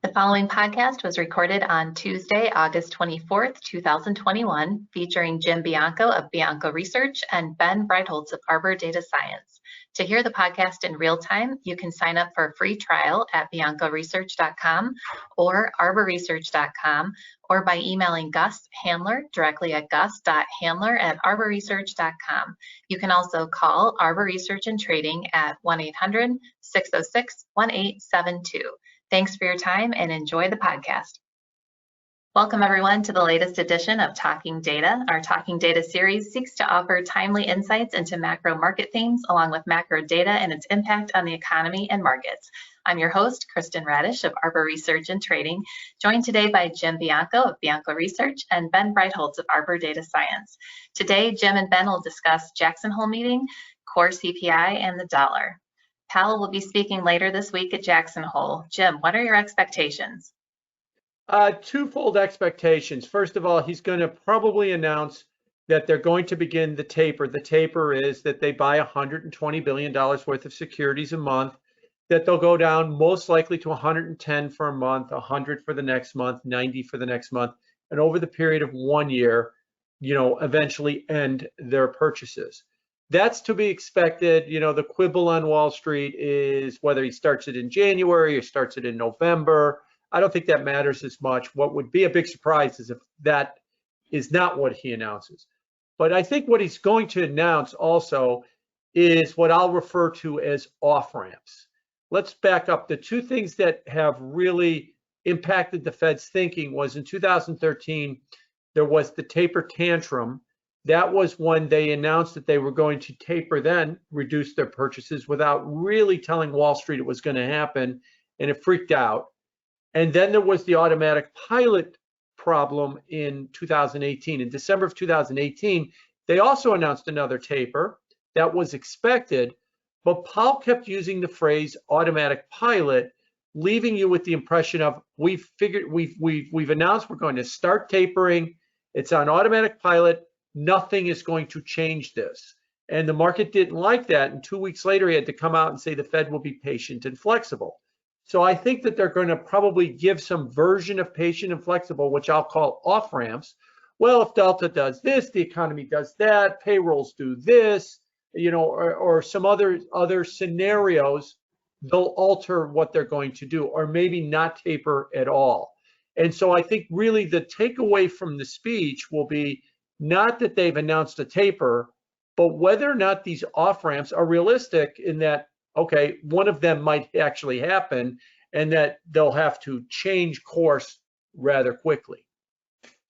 The following podcast was recorded on Tuesday, August 24th, 2021, featuring Jim Bianco of Bianco Research and Ben Breitholtz of Arbor Data Science. To hear the podcast in real time, you can sign up for a free trial at biancoresearch.com or arborresearch.com or by emailing Gus Handler directly at gus.handler@arborresearch.com. You can also call Arbor Research and Trading at 1-800-606-1872. Thanks for your time and enjoy the podcast. Welcome everyone to the latest edition of Talking Data. Our Talking Data series seeks to offer timely insights into macro market themes along with macro data and its impact on the economy and markets. I'm your host, Kristen Radosh of Arbor Research and Trading, joined today by Jim Bianco of Bianco Research and Ben Breitholtz of Arbor Data Science. Today, Jim and Ben will discuss Jackson Hole meeting, core CPI, and the dollar. Powell will be speaking later this week at Jackson Hole. Jim, what are your expectations? Twofold expectations. First of all, he's going to probably announce that they're going to begin the taper. The taper is that they buy $120 billion worth of securities a month, that they'll go down most likely to 110 for a month, 100 for the next month, 90 for the next month, and over the period of 1 year, eventually end their purchases. That's to be expected. The quibble on Wall Street is whether he starts it in January or starts it in November. I don't think that matters as much. What would be a big surprise is if that is not what he announces. But I think what he's going to announce also is what I'll refer to as off-ramps. Let's back up. The two things that have really impacted the Fed's thinking was in 2013, there was the taper tantrum. That was when they announced that they were going to taper, then reduce their purchases without really telling Wall Street it was going to happen, and it freaked out. And then there was the automatic pilot problem in 2018. In December of 2018, they also announced another taper that was expected, but Powell kept using the phrase automatic pilot, leaving you with the impression of we've announced we're going to start tapering. It's on automatic pilot. Nothing is going to change this. And the market didn't like that. And 2 weeks later, he had to come out and say the Fed will be patient and flexible. So I think that they're going to probably give some version of patient and flexible, which I'll call off ramps. Well, if Delta does this, the economy does that, payrolls do this, or some other scenarios, they'll alter what they're going to do, or maybe not taper at all. And so I think really the takeaway from the speech will be not that they've announced a taper, but whether or not these off-ramps are realistic in that, okay, one of them might actually happen and that they'll have to change course rather quickly.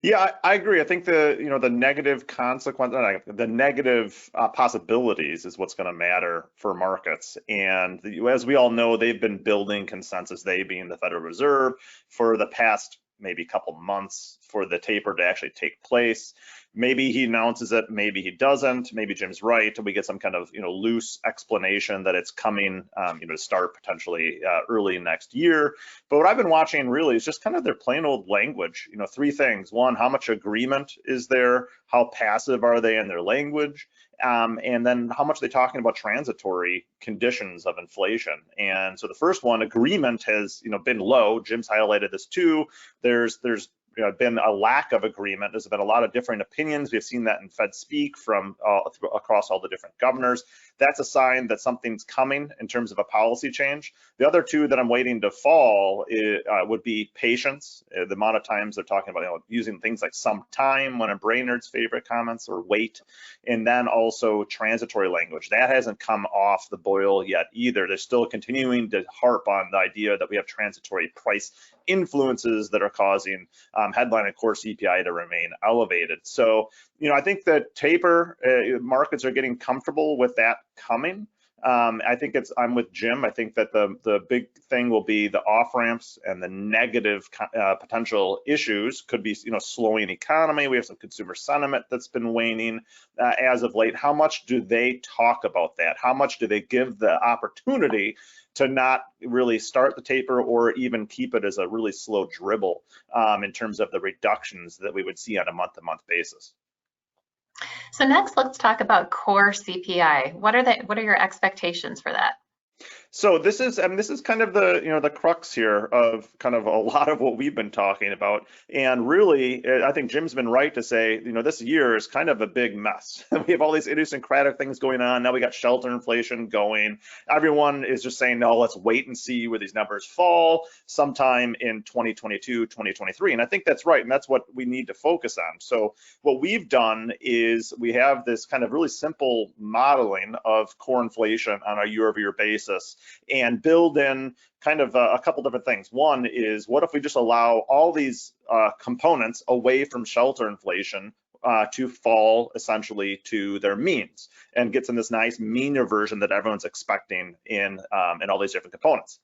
Yeah, I agree. I think the negative consequence, the negative possibilities is what's going to matter for markets. And as we all know, they've been building consensus, they being the Federal Reserve, for the past maybe couple months for the taper to actually take place. Maybe he announces it, maybe he doesn't. Maybe Jim's right, and we get some kind of loose explanation that it's coming, to start potentially early next year. But what I've been watching really is just kind of their plain old language. Three things: one, how much agreement is there? How passive are they in their language? And then how much are they talking about transitory conditions of inflation? And so the first one, agreement, has been low. Jim's highlighted this too. There's been a lack of agreement. There's been a lot of different opinions. We've seen that in Fed speak from across all the different governors. That's a sign that something's coming in terms of a policy change. The other two that I'm waiting to fall would be patience. The amount of times they're talking about using things like some time, one of Brainerd's favorite comments, or wait, and then also transitory language. That hasn't come off the boil yet either. They're still continuing to harp on the idea that we have transitory price influences that are causing headline and core CPI to remain elevated. So, I think that taper markets are getting comfortable with that coming. I think I'm with Jim. I think that the big thing will be the off ramps and the negative potential issues could be, slowing economy. We have some consumer sentiment that's been waning as of late. How much do they talk about that? How much do they give the opportunity to not really start the taper or even keep it as a really slow dribble in terms of the reductions that we would see on a month-to-month basis? So next, let's talk about core CPI. What are your expectations for that? So this is, I mean, this is kind of the, the crux here of kind of a lot of what we've been talking about. And really, I think Jim's been right to say, this year is kind of a big mess. We have all these idiosyncratic things going on. Now we got shelter inflation going. Everyone is just saying, no, let's wait and see where these numbers fall sometime in 2022, 2023. And I think that's right. And that's what we need to focus on. So what we've done is we have this kind of really simple modeling of core inflation on a year-over-year basis, and build in kind of a couple different things. One is, what if we just allow all these components away from shelter inflation to fall essentially to their means, and gets in this nice meaner version that everyone's expecting in all these different components.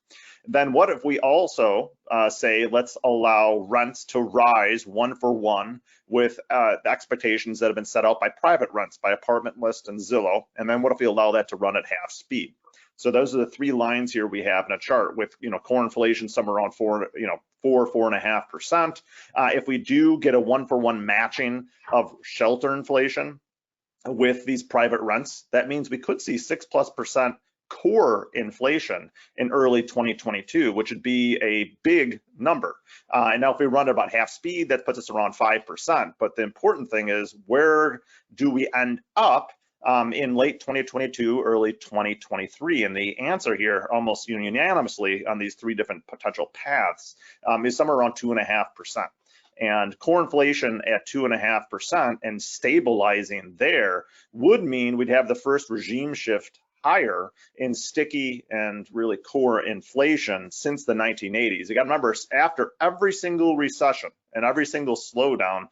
Then what if we also say, let's allow rents to rise one for one with the expectations that have been set out by private rents, by Apartment List and Zillow, and then what if we allow that to run at half speed? So those are the three lines here we have in a chart with, core inflation somewhere around 4.5%. If we do get a one-for-one matching of shelter inflation with these private rents, that means we could see 6+% core inflation in early 2022, which would be a big number. And now if we run at about half speed, that puts us around 5%. But the important thing is, where do we end up in late 2022, early 2023? And the answer here, almost unanimously on these three different potential paths, is somewhere around 2.5%. And core inflation at 2.5% and stabilizing there would mean we'd have the first regime shift higher in sticky and really core inflation since the 1980s. You got to remember, after every single recession and every single slowdown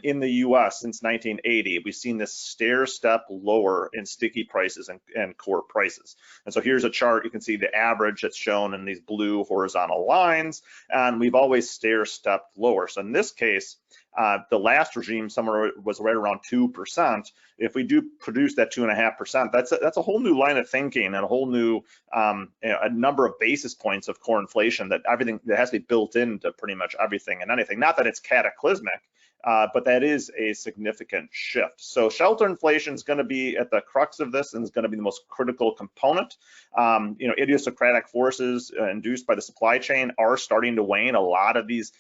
in the US since 1980, we've seen this stair step lower in sticky prices and core prices. And so here's a chart. You can see the average that's shown in these blue horizontal lines, and we've always stair stepped lower. So in this case, the last regime somewhere was right around 2%. If we do produce that 2.5%, that's a whole new line of thinking and a whole new a number of basis points of core inflation that has to be built into pretty much everything and anything. Not that it's cataclysmic, but that is a significant shift. So shelter inflation is going to be at the crux of this, and is going to be the most critical component. Idiosyncratic forces induced by the supply chain are starting to wane. A lot of these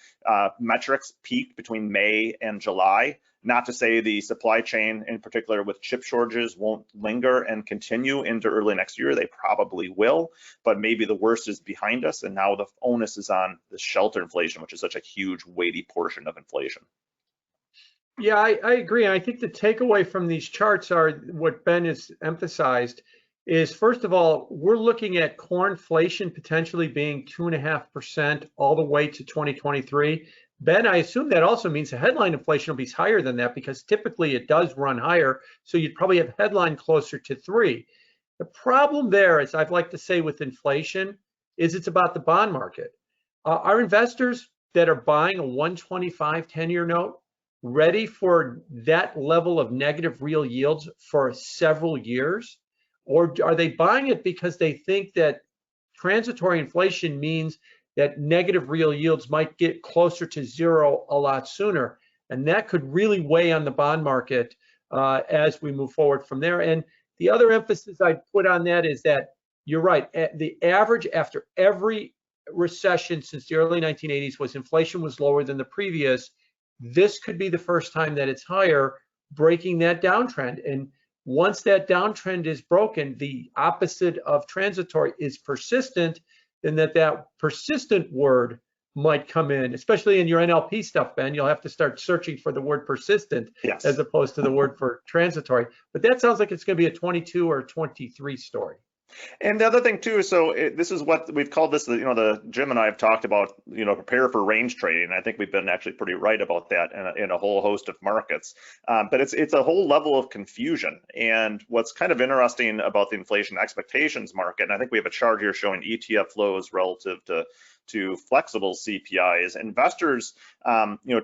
metrics peaked between May and July. Not to say the supply chain, in particular with chip shortages, won't linger and continue into early next year. They probably will, but maybe the worst is behind us, and now the onus is on the shelter inflation, which is such a huge, weighty portion of inflation. Yeah, I agree. And I think the takeaway from these charts are what Ben has emphasized is, first of all, we're looking at core inflation potentially being 2.5% all the way to 2023. Ben, I assume that also means the headline inflation will be higher than that, because typically it does run higher. So you'd probably have headline closer to 3. The problem there, as I'd like to say with inflation, is it's about the bond market. Are investors that are buying a 125 10-year note ready for that level of negative real yields for several years? Or are they buying it because they think that transitory inflation means that negative real yields might get closer to zero a lot sooner? And that could really weigh on the bond market as we move forward from there. And the other emphasis I'd put on that is that you're right. The average after every recession since the early 1980s was inflation was lower than the previous. This could be the first time that it's higher, breaking that downtrend. And once that downtrend is broken, the opposite of transitory is persistent, then that persistent word might come in, especially in your NLP stuff, Ben. You'll have to start searching for the word persistent, yes, as opposed to the word for transitory. But that sounds like it's going to be a 22 or 23 story. And the other thing too, so this is what we've called this, the Jim and I have talked about, prepare for range trading. I think we've been actually pretty right about that in a whole host of markets. But it's a whole level of confusion. And what's kind of interesting about the inflation expectations market, and I think we have a chart here showing ETF flows relative to flexible CPIs. Investors,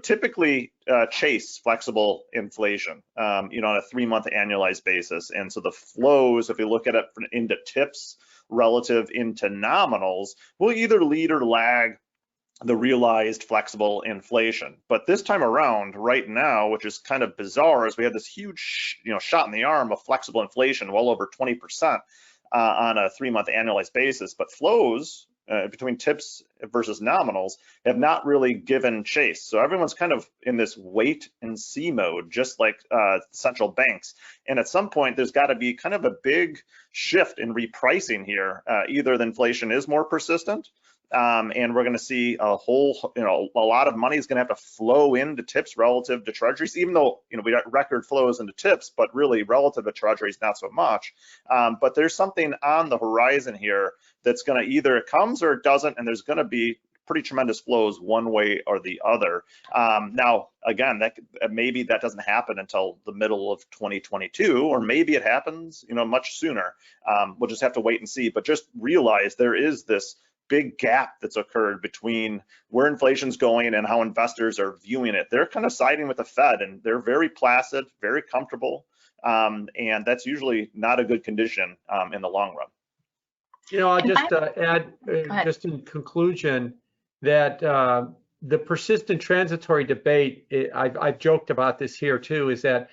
typically chase flexible inflation, on a 3-month annualized basis. And so the flows, if we look at it into tips relative into nominals, will either lead or lag the realized flexible inflation. But this time around, right now, which is kind of bizarre, is we have this huge, shot in the arm of flexible inflation, well over 20%. on a 3-month annualized basis, but flows between tips versus nominals have not really given chase. So everyone's kind of in this wait and see mode, just like central banks. And at some point, there's got to be kind of a big shift in repricing here. Either the inflation is more persistent, and we're going to see a lot of money is going to have to flow into tips relative to treasuries, even though, we got record flows into tips, but really relative to treasuries, not so much. But there's something on the horizon here that's going to either it comes or it doesn't, and there's going to be pretty tremendous flows one way or the other. Now, again, maybe that doesn't happen until the middle of 2022, or maybe it happens, much sooner. We'll just have to wait and see. But just realize there is this big gap that's occurred between where inflation's going and how investors are viewing it. They're kind of siding with the Fed, and they're very placid, very comfortable, and that's usually not a good condition in the long run. I'll just add, just in conclusion, that the persistent transitory debate, I've joked about this here too, is that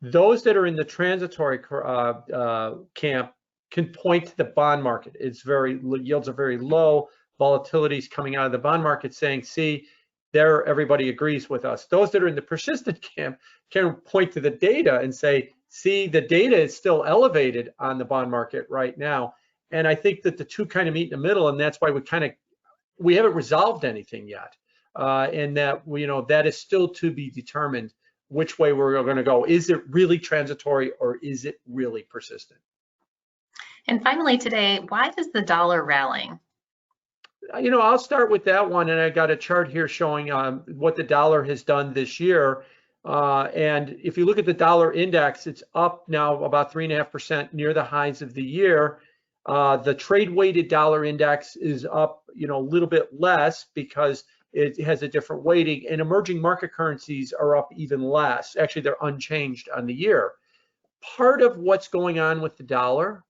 those that are in the transitory camp can point to the bond market. Yields are very low, volatility is coming out of the bond market saying, see, there everybody agrees with us. Those that are in the persistent camp can point to the data and say, see, the data is still elevated on the bond market right now. And I think that the two kind of meet in the middle, and that's why we haven't resolved anything yet. And that, that is still to be determined which way we're going to go. Is it really transitory or is it really persistent? And finally today, why is the dollar rallying? I'll start with that one, and I got a chart here showing what the dollar has done this year. And if you look at the dollar index, it's up now about 3.5% near the highs of the year. The trade-weighted dollar index is up, a little bit less because it has a different weighting, and emerging market currencies are up even less. Actually, they're unchanged on the year. Part of what's going on with the dollar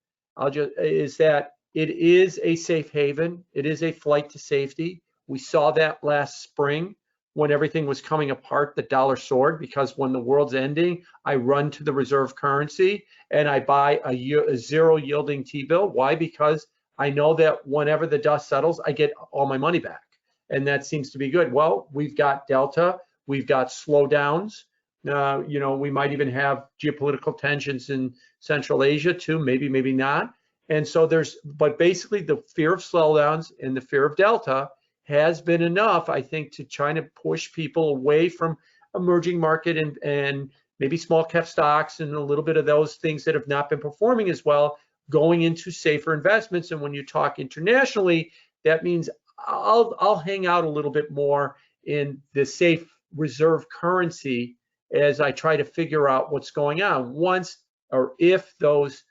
is that it is a safe haven. It is a flight to safety. We saw that last spring when everything was coming apart. The dollar soared because when the world's ending, I run to the reserve currency and I buy a zero yielding T-bill. Why? Because I know that whenever the dust settles, I get all my money back. And that seems to be good. Well, we've got Delta, we've got slowdowns. We might even have geopolitical tensions in Central Asia too, maybe not. And so but basically the fear of slowdowns and the fear of Delta has been enough, I think, to try to push people away from emerging market and maybe small cap stocks and a little bit of those things that have not been performing as well, going into safer investments. And when you talk internationally, that means I'll hang out a little bit more in the safe reserve currency as I try to figure out what's going on. Once or if those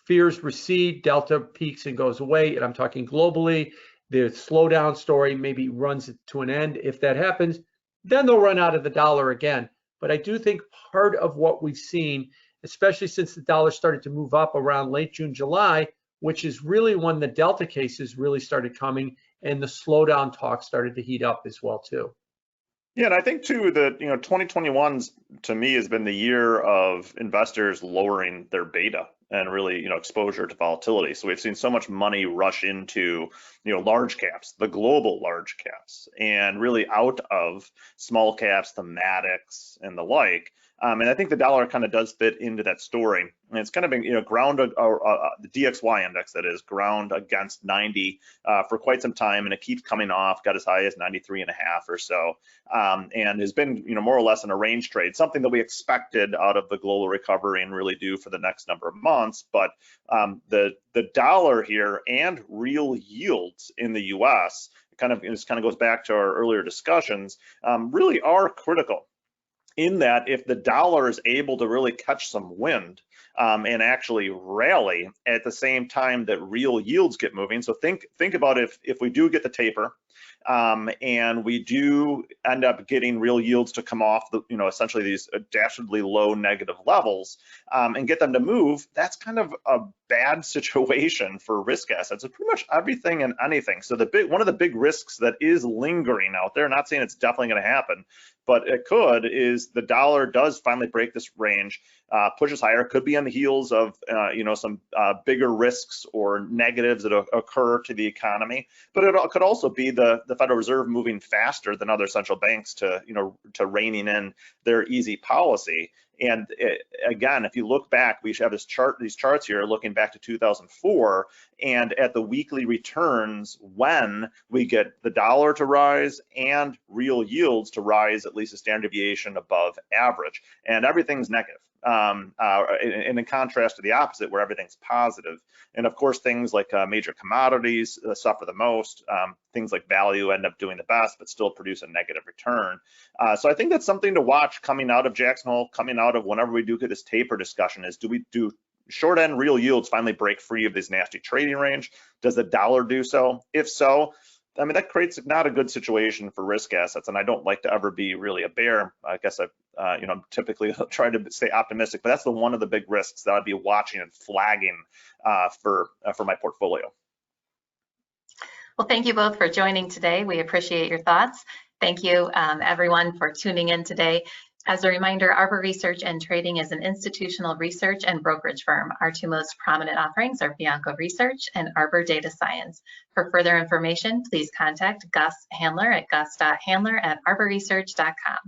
fears recede, Delta peaks and goes away, and I'm talking globally, the slowdown story maybe runs to an end. If that happens, then they'll run out of the dollar again. But I do think part of what we've seen, especially since the dollar started to move up around late June, July, which is really when the Delta cases really started coming and the slowdown talk started to heat up as well too. Yeah, and I think too that 2021's to me has been the year of investors lowering their beta and really exposure to volatility. So we've seen so much money rush into large caps, the global large caps, and really out of small caps, thematics, and the like. And I think the dollar kind of does fit into that story. And it's kind of been, ground, the DXY index, that is, ground against 90 for quite some time, and it keeps coming off, got as high as 93.5 or so, and has been, more or less in a range trade, something that we expected out of the global recovery and really do for the next number of months. But the dollar here and real yields in the U.S. This kind of goes back to our earlier discussions, really are critical. In that, if the dollar is able to really catch some wind and actually rally at the same time that real yields get moving. So think about if we do get the taper and we do end up getting real yields to come off the, essentially these dastardly low negative levels and get them to move, that's kind of a bad situation for risk assets. It's pretty much everything and anything. So one of the big risks that is lingering out there, not saying it's definitely going to happen, but it could, is the dollar does finally break this range, pushes higher, could be on the heels of some bigger risks or negatives that occur to the economy, but it could also be the Federal Reserve moving faster than other central banks to reining in their easy policy. And again, if you look back, we have these charts here looking back to 2004, and at the weekly returns when we get the dollar to rise and real yields to rise at least a standard deviation above average, and everything's negative. And in contrast to the opposite, where everything's positive. And of course, things like major commodities suffer the most. Things like value end up doing the best, but still produce a negative return. So I think that's something to watch coming out of Jackson Hole, coming out of whenever we do get this taper discussion, is do short end real yields finally break free of this nasty trading range? Does the dollar do so? If so, I mean, that creates not a good situation for risk assets, and I don't like to ever be really a bear. I guess I'm typically trying to stay optimistic, but that's one of the big risks that I'd be watching and flagging for my portfolio. Well, thank you both for joining today. We appreciate your thoughts. Thank you, everyone, for tuning in today. As a reminder, Arbor Research and Trading is an institutional research and brokerage firm. Our two most prominent offerings are Bianco Research and Arbor Data Science. For further information, please contact Gus Handler at gus.handler@arborresearch.com.